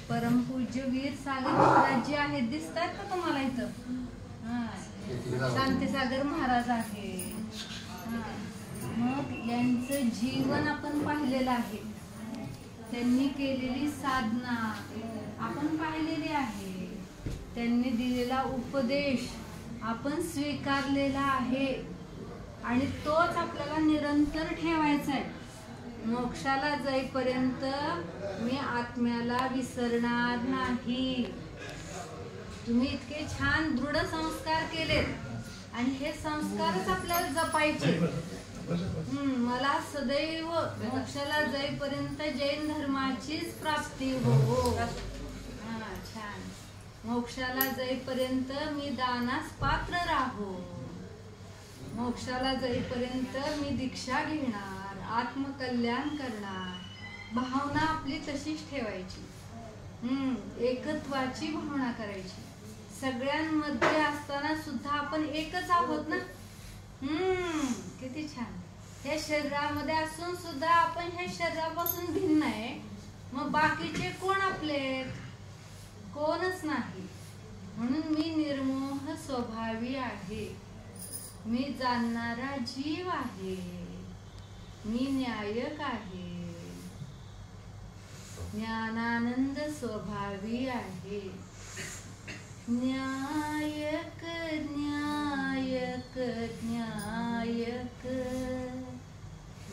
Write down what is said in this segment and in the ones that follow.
परमपूज्य वीर सागर महाराज जे आहेत दिसतात का तुम्हाला इथं? शांतीसागर महाराज आहे. मग यांचं जीवन आपण पाहिलेलं आहे. त्यांनी केलेली साधना आपण पाहिलेली आहे. त्यांनी दिलेला उपदेश आपण स्वीकारलेला आहे आणि तोच आपल्याला निरंतर ठेवायचा आहे. मोक्षाला जाईपर्यंत मी आत्म्याला विसरणार नाही. तुम्ही इतके छान दृढ संस्कार केलेत आणि हे संस्कारच आपल्याला जपायचे. मला सदैव मोक्षाला जाईपर्यंत जैन धर्माचीच प्राप्ती हो. छान. मोक्षाला जाईपर्यंत मी दानास पात्र राहो. मोक्षाला जाईपर्यंत मी दीक्षा घेणार, आत्मकल्याण करणार. भावना आपली तशीच ठेवायची. एकत्वाची भावना करायची. सगळ्यांमध्ये असताना सुद्धा आपण एकच आहोत ना. किती छान. या शरीरामध्ये असून सुद्धा आपण ह्या शरीरापासून भिन्न आहे. मग बाकीचे कोण आपले? कोणच नाही. म्हणून मी निर्मोह स्वभावी आहे. मी जाणणारा जीव आहे. मी न्यायक आहे. ज्ञानानंद स्वभावी आहे. न्यायक न्यायक न्यायक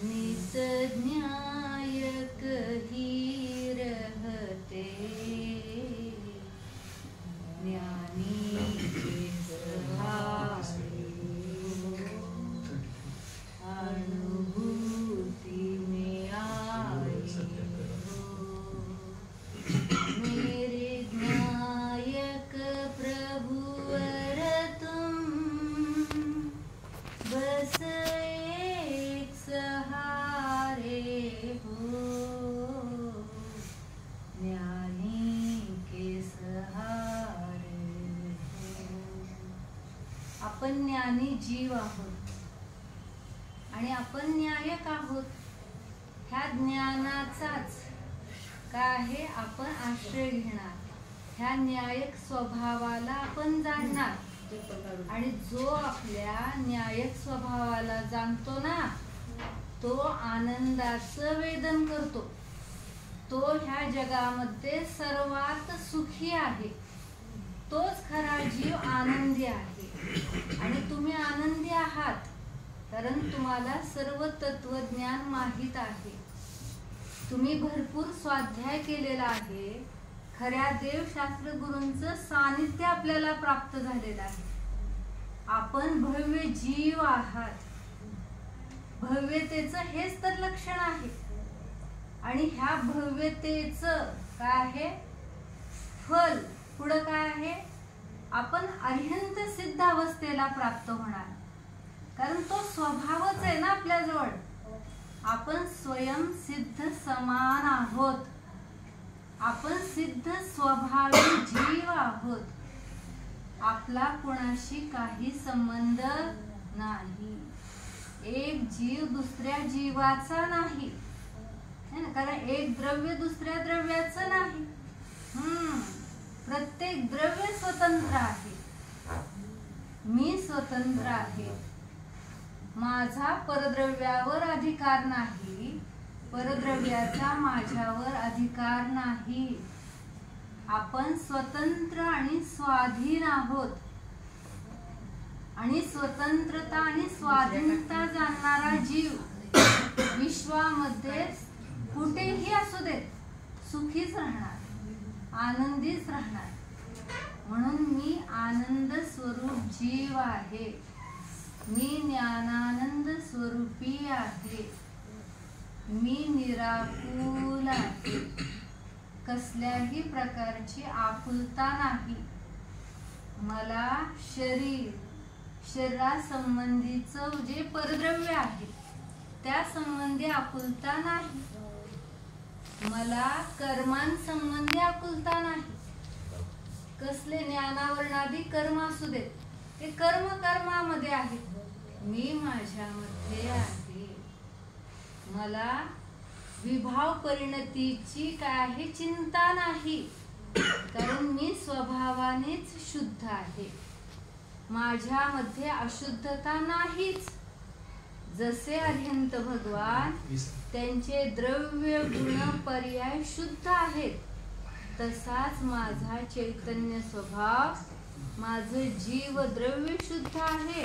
नित न्यायक ही रहते. ज्ञानी के सहारे अनुभूति में आए हो. मेरे नायक प्रभुवर तुम बस एक सहारे हो. ज्ञानी के सहारे हो. आपण ज्ञानी जीव आहोत आणि आपण न्यायक आहोत. ह्या ज्ञानाचाच काय आहे आपण आश्रय घेणार. ह्या न्यायक स्वभावाला आपण जाणणार आणि जो आपल्या न्यायक स्वभावाला जाणतो ना तो आनंदाचं वेदन करतो. तो ह्या जगामध्ये सर्वात सुखी आहे. तोच खरा जीव आनंदी आहे आणि तुम्ही आनंदी आहात कारण तुम्हाला सर्व तत्वज्ञान माहित आहे. तुम्ही भरपूर स्वाध्याय केलेला आहे. खऱ्या देवशास्त्र गुरूंचं सानिध्य आपल्याला प्राप्त झालेलं आहे. आपण भव्य जीव आहात. भव्यतेचं हेच तर लक्षण आहे आणि ह्या भव्यतेचं काय आहे फल पुढं काय आहे? आपण अर्हंत सिद्ध अवस्थेला प्राप्त होणार. कारण तो स्वभावच आहे ना आपल्याजवळ. आपण स्वयं सिद्ध समान आहोत. आपण सिद्ध स्वभावी जीव आहोत. आपला कोणाशी काही संबंध नाही. एक जीव दुसऱ्या जीवाचा नाही. कारण एक द्रव्य दुसऱ्या द्रव्याचं नाही. प्रत्येक द्रव्य स्वतंत्र आहे. मी स्वतंत्र आहे. माझा परद्रव्यावर अधिकार नाही. परद्रव्याचा माझ्यावर अधिकार नाही. आपण स्वतंत्र आणि स्वाधीन आहोत आणि स्वतंत्रता आणि स्वाधीनता जाणणारा जीव विश्वामध्ये कुठेही असू देत सुखीच राहणार, आनंदीच राहणार. म्हणून मी आनंद स्वरूप जीव आहे. मी ज्ञानानंद स्वरूपी आहे. मी निराकुल आहे. कसल्याही प्रकारची आकुलता नाही. मला शरीरासंबंधीचं जे परद्रव्य आहे त्या संबंधी आकुलता नाही. मला कर्मांसंबंधी आकुलता नाही. कसले ज्ञानावरणादी कर्म असू देत ते कर्म कर्मामध्ये आहेत. मी माझ्यामध्ये आहे. मला विभाव परिणतीची काही चिंता नाही, कारण मी स्वभावानेच शुद्ध आहे. माझ्यामध्ये अशुद्धता नाहीच. जसे अरिहंत भगवान त्यांचे द्रव्य गुण पर्याय शुद्ध आहेत, तसाच माझा चैतन्य स्वभाव, माझे जीव द्रव्य शुद्ध आहे.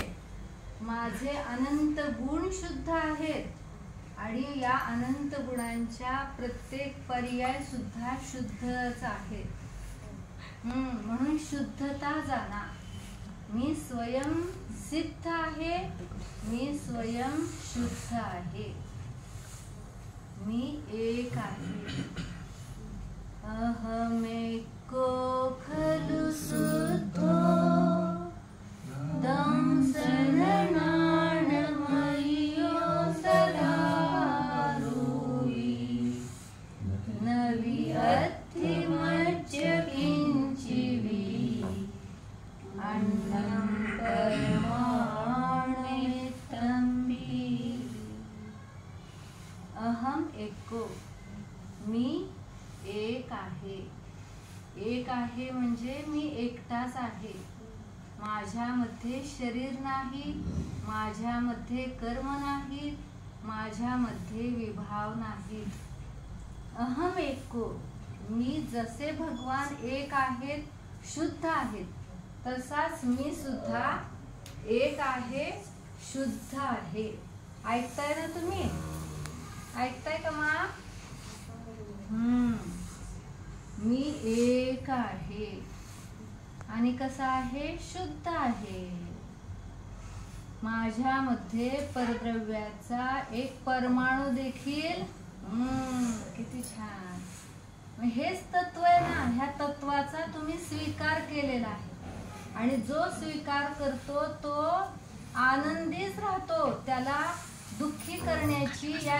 माझे अनंत गुण शुद्ध आहेत आणि या अनंत गुणांच्या प्रत्येक पर्याय सुद्धा शुद्धच आहेत. म्हणून शुद्धता जाणा. मी स्वयं सिद्ध आहे, मी स्वयं शुद्ध आहे, मी एक आहे. अहमेको खलु शुद्धो तं शरणानमय्यो सदा रूढी. न विहत्ति मज्ज किंचिवि अन्नं परमाणुमित्तंबि. अहम एको, मी एक आहे. एक आहे म्हणजे मी एकटाच आहे. माझ्यामध्ये शरीर नाही, माझ्यामध्ये कर्म नाही, माझ्यामध्ये विभाव नाही. अहम एको, मी जसे भगवान एक आहेत, शुद्ध आहेत, तसाच मी सुद्धा एक आहे, शुद्ध आहे. ऐकताय ना तुम्ही? ऐकताय का मा? मी एक आहे आणि कसा आहे? शुद्ध आहे. माझ्यामध्ये परद्रव्याचा एक परमाणु देखील, किती छान. हेच तत्व आहे ना. ह्या तत्वाचा तुम्ही स्वीकार केलेला आहे आणि जो स्वीकार करतो तो आनंदीच राहतो. त्याला दुःखी करण्याची या